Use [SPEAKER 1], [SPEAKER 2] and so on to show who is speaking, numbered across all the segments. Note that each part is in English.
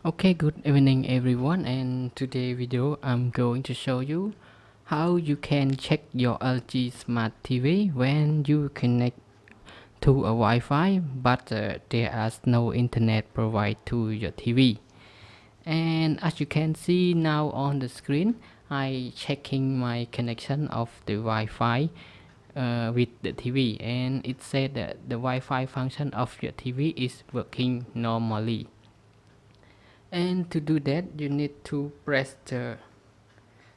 [SPEAKER 1] Okay, good evening everyone, and today video I'm going to show you how you can check your LG Smart TV when you connect to a Wi-Fi but there is no internet provided to your TV. And as you can see now on the screen, I checking my connection of the Wi-Fi with the TV, and it said that the Wi-Fi function of your TV is working normally. And to do that you need to press the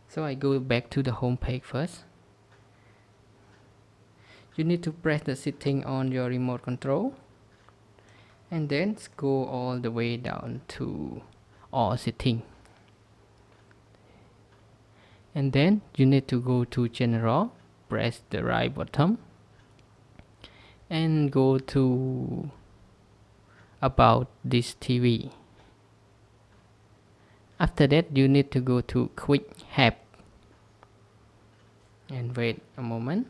[SPEAKER 1] so I go back to the home page first. You need to press the setting on your remote control and then go all the way down to all setting, and then you need to go to general, press the right button and go to about this TV. After that you need to go to quick help and wait a moment.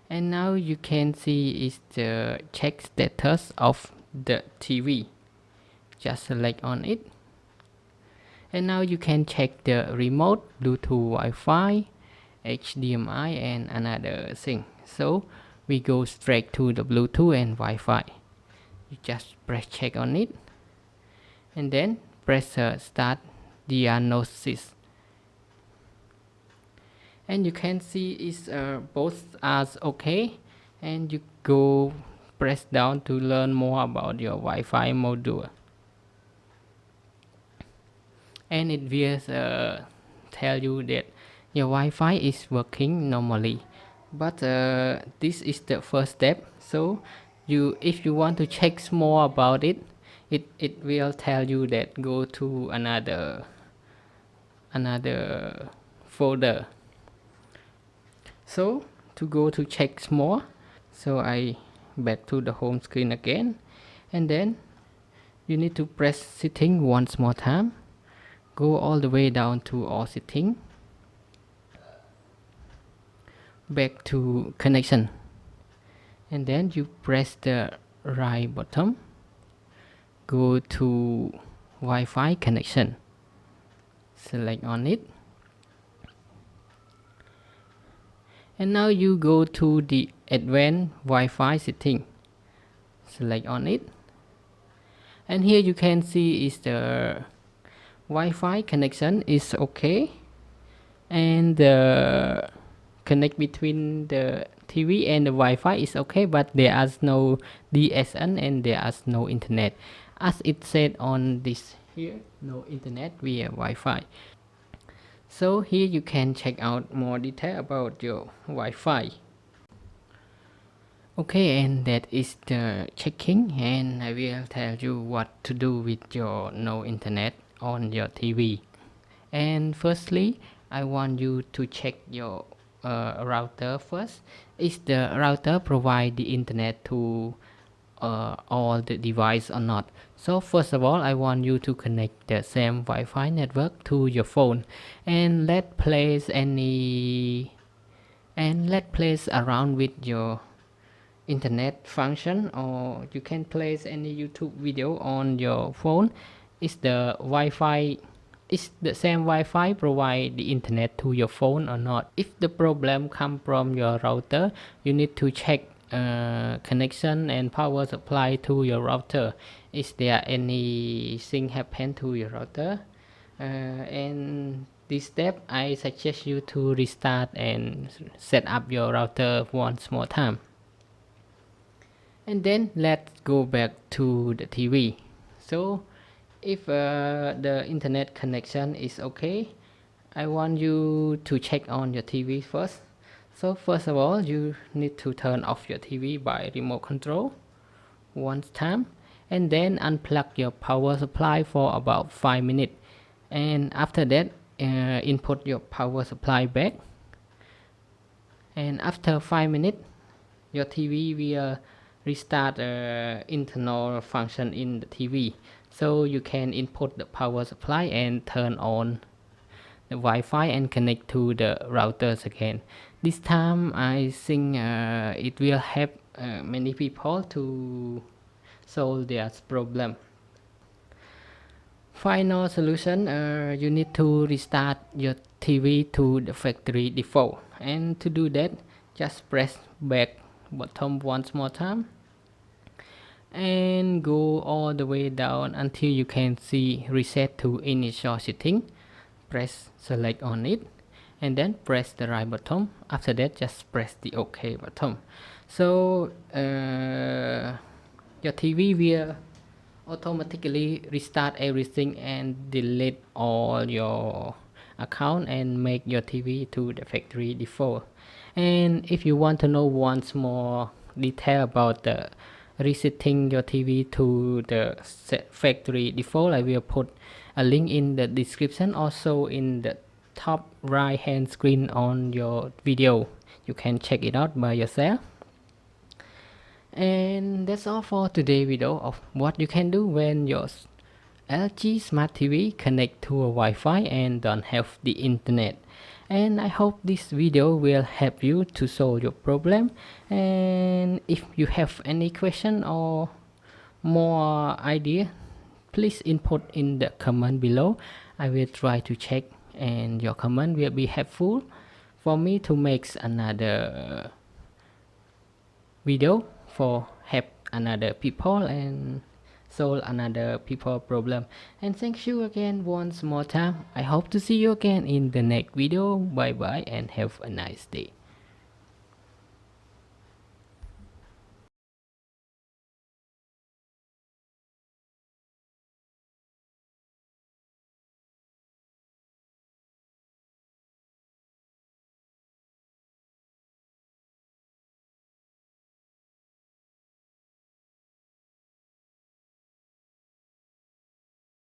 [SPEAKER 1] And now you can see is the check status of the TV. Just select on it. And now you can check the remote, Bluetooth, Wi-Fi, HDMI and another thing. So we go straight to the Bluetooth and Wi-Fi. You just press check on it and then press start diagnosis. And you can see is both are okay, and you go press down to learn more about your Wi-Fi module, and it will tell you that your Wi-Fi is working normally. But this is the first step, so if you want to check more about it, it will tell you that go to another folder. So to go to check more, so I back to the home screen again, and then you need to press setting once more time, go all the way down to all setting, back to connection, and then you press the right button, go to Wi-Fi connection, select on it, and now you go to the advanced Wi-Fi setting, select on it, and here you can see is the Wi-Fi connection is okay, and the connect between the TV and the Wi-Fi is okay, but there is no DSL and there is no internet, as it said on this here, no internet via Wi-Fi. So here you can check out more detail about your Wi-Fi. Okay, and that is the checking, and I will tell you what to do with your no internet on your TV. And firstly, I want you to check your router first. Is the router provide the internet to all the device or not? So first of all, I want you to connect the same Wi-Fi network to your phone, and let place around with your internet function, or you can place any YouTube video on your phone. Is the same Wi-Fi provide the internet to your phone or not? If the problem come from your router, you need to check connection and power supply to your router. Is there anything happen to your router? And this step I suggest you to restart and set up your router once more time. And then let's go back to the TV. So if the internet connection is okay, I want you to check on your TV first. So first of all, you need to turn off your TV by remote control once time, and then unplug your power supply for about 5 minutes, and after that input your power supply back, and after 5 minutes your TV will restart internal function in the TV, so you can input the power supply and turn on the Wi-Fi and connect to the routers again. This time I think it will help many people to solve their problem. Final solution, you need to restart your TV to the factory default, and to do that just press back button once more time and go all the way down until you can see reset to initial setting. Press select on it and then press the right button. After that just press the OK button. So your TV will automatically restart everything and delete all your account and make your TV to the factory default. And if you want to know once more detail about the resetting your TV to the factory default, I will put a link in the description, also in the top right hand screen on your video. You can check it out by yourself. And that's all for today's video of what you can do when your LG Smart TV connect to a Wi-Fi and don't have the internet. And I hope this video will help you to solve your problem. And if you have any question or more idea, please input in the comment below. I will try to check and your comment will be helpful for me to make another video for help another people and solve another people problem. And thank you again once more time. I hope to see you again in the next video. Bye bye and have a nice day.